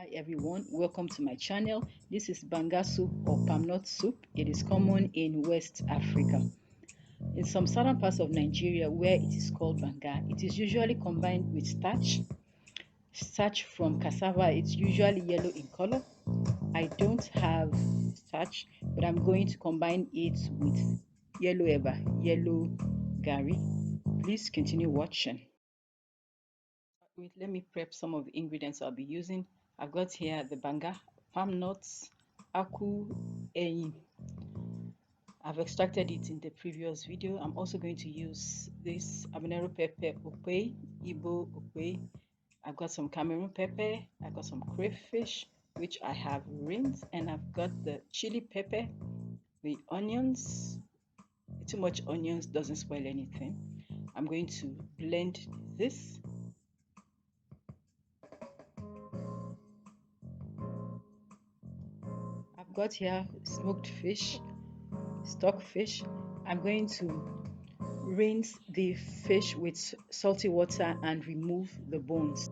Hi everyone, welcome to my channel. This is Banga soup or palm nut soup. It is common in West Africa. In some southern parts of Nigeria where it is called Banga, it is usually combined with starch. Starch from cassava, it's usually yellow in color. I don't have starch, but I'm going to combine it with yellow eba, yellow gari. Please continue watching. Let me prep some of the ingredients I'll be using. I've got here the banga, palm nuts, aku, eyin. I've extracted it in the previous video. I'm also going to use this habanero pepper, okwe, Igbo okwe. I've got some Cameroon pepper. I've got some crayfish, which I have rinsed, and I've got the chili pepper, the onions. Too much onions doesn't spoil anything. I'm going to blend this. I've got here smoked fish, stockfish. I'm going to rinse the fish with salty water and remove the bones.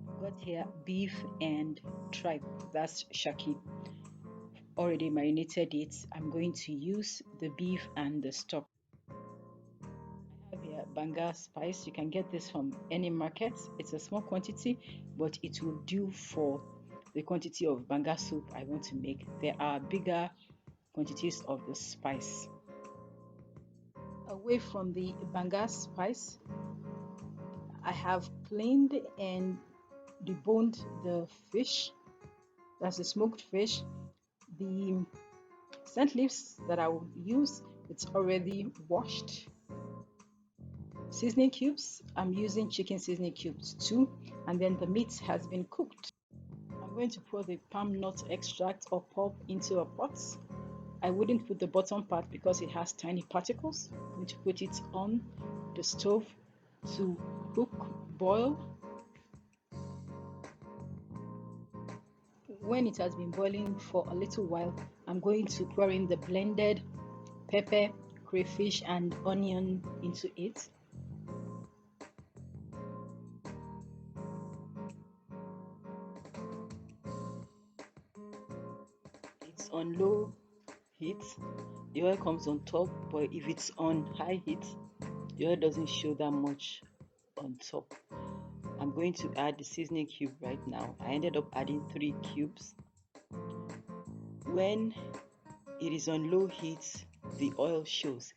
I've got here beef and tripe, that's shaki. Already marinated it. I'm going to use the beef and the stock. I have here banga spice. You can get this from any market. It's a small quantity, but it will do for the quantity of banga soup I want to make. There are bigger quantities of the spice. Away from the banga spice, I have cleaned and deboned the fish. That's the smoked fish. The scent leaves that I will use, it's already washed. Seasoning cubes, I'm using chicken seasoning cubes too, and then the meat has been cooked. I'm going to pour the palm nut extract or pulp into a pot. I wouldn't put the bottom part because it has tiny particles. I'm going to put it on the stove to cook, boil. When it has been boiling for a little while, I'm going to pour in the blended pepper, crayfish and onion into it. It's on low heat. The oil comes on top, but if it's on high heat, the oil doesn't show that much on top. I'm going to add the seasoning cube right now. I ended up adding 3 cubes. When it is on low heat, the oil shows.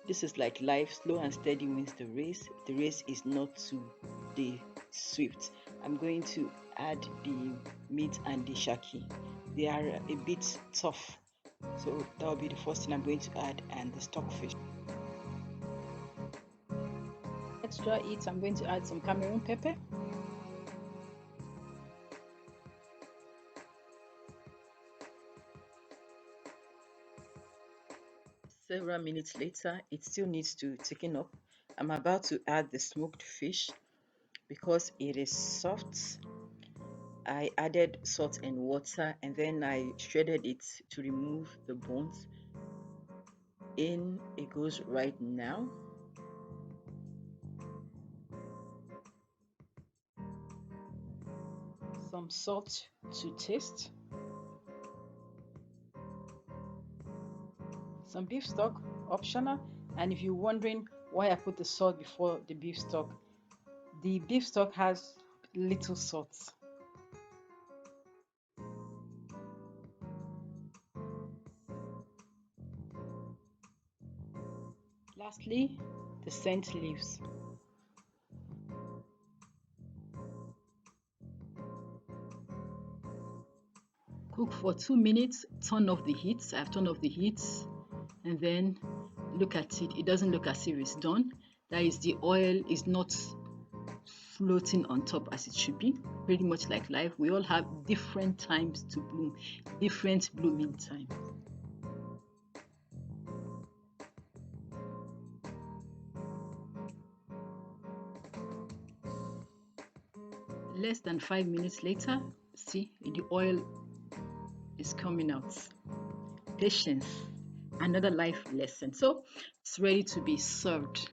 This is like life, slow and steady wins the race. The race is not to the swift. I'm going to add the meat and the shaki. They are a bit tough, so that will be the first thing I'm going to add, and the stockfish. Extra it, I'm going to add some Cameroon pepper. Several minutes later, it still needs to thicken up. I'm about to add the smoked fish. Because it is soft, I added salt and water, and then I shredded it to remove the bones. In it goes right now. Some salt to taste. Some beef stock, optional. And if you're wondering why I put the salt before the beef stock has little salt. Lastly, the scent leaves. Cook for 2 minutes, turn off the heat. I've turned off the heat, and then look at it. It doesn't look as if it's done. That is, the oil is not floating on top as it should be. Pretty much like life, we all have different times to bloom, different blooming time. Less than 5 minutes later, see, the oil is coming out. Patience, another life lesson. So it's ready to be served.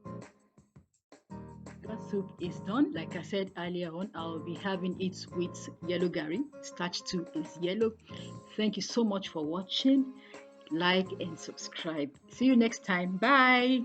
soup is done. Like I said earlier on, I'll be having it with yellow gari. Starch too is yellow. Thank you so much for watching. Like and subscribe. See you next time. Bye.